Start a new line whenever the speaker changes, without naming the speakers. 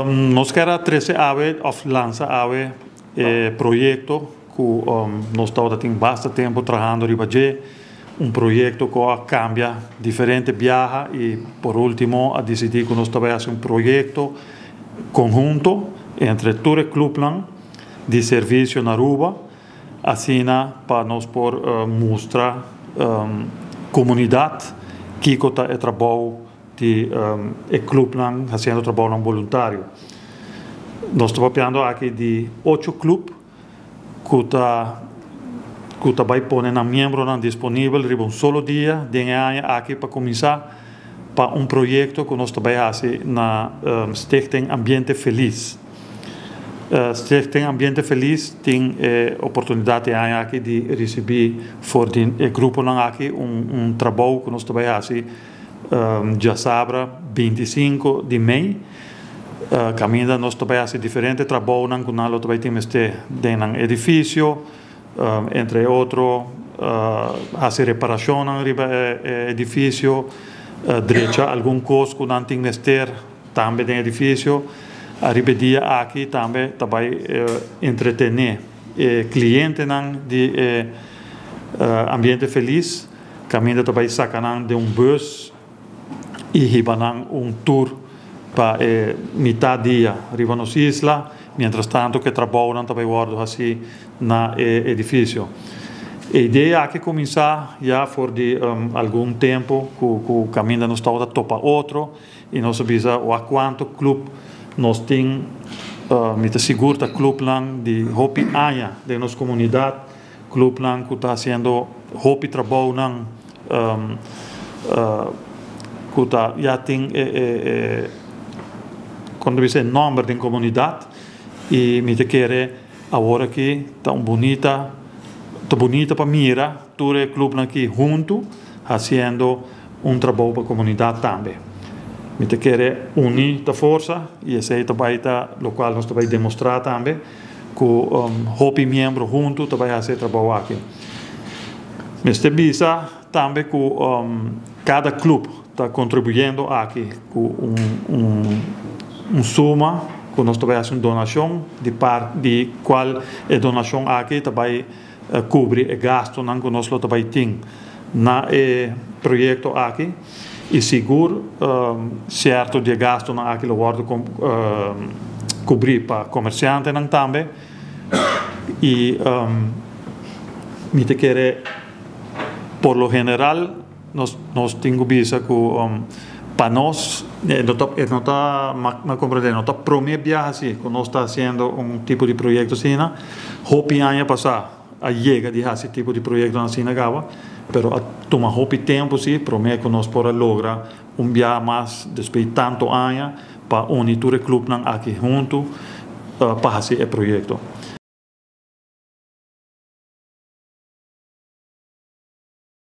Nos queda 13 ave of lança ave proyecto que nós estamos tendo bastante tempo trabalhando riba de proyecto que cambia diferente viaja y por último a decidir que nós estamos hacer proyecto conjunto entre todo el club de servicio na Aruba, assim para nós por mostrar comunidade que está trabalho de club fazendo trabalho voluntário. Nós estamos falando aqui de 8 clubes que vai pôr na membro disponível em um solo dia de ano aqui para começar para projeto que nós estamos fazendo na Stichting Ambiente Feliz. Stichting Ambiente Feliz tem oportunidade aqui de receber for o grupo aqui trabalho que nós estamos fazendo já sabe 25 de maio. Caminha nós estamos fazendo diferentes trabalhos que nós temos no edifício, entre outros, fazer reparação no edifício, direito algum coisa que não tem também no edifício. Arriba dia aqui também vai entretener clientes de ambiente feliz, caminha também sacar de bus e riba tour para metade dia riba nos isla, mientras tanto que trabalham também guardo assim na edifício. A ideia é que começar já por de algum tempo que o caminho nos está topa outro e nós visa a quanto clube nós temos me seguro que o clube de hopi anya de nossa comunidade, clube que está fazendo hopi trabalho que já tem quando diz número de comunidade e me quer agora que está bonita para mirar todo o clube aqui junto fazendo trabalho para a comunidade também. Me quer unir a força e esse é o qual nós vamos demonstrar também que hopi membro junto vai fazer trabalho aqui. Mas visa também que cada clube está contribuindo aqui com suma que nós vamos fazer uma donação de qual a donação aqui vai cobrir o gasto que nós vamos ter na projeto aqui e seguro certo de gasto aqui lo guardo cobrir para comerciantes também e me quer por lo general nós temos visa que para nós não está compreendendo, não está prometo viajar assim, que nós está fazendo tipo de projeto assim, hope ano passado a chega de esse tipo de projeto assim na Gava, pero toma hope tempo sim, prometo que nós podemos lograr viaje mais depois de tanto ano para unir todo o clube aqui junto para fazer o projeto.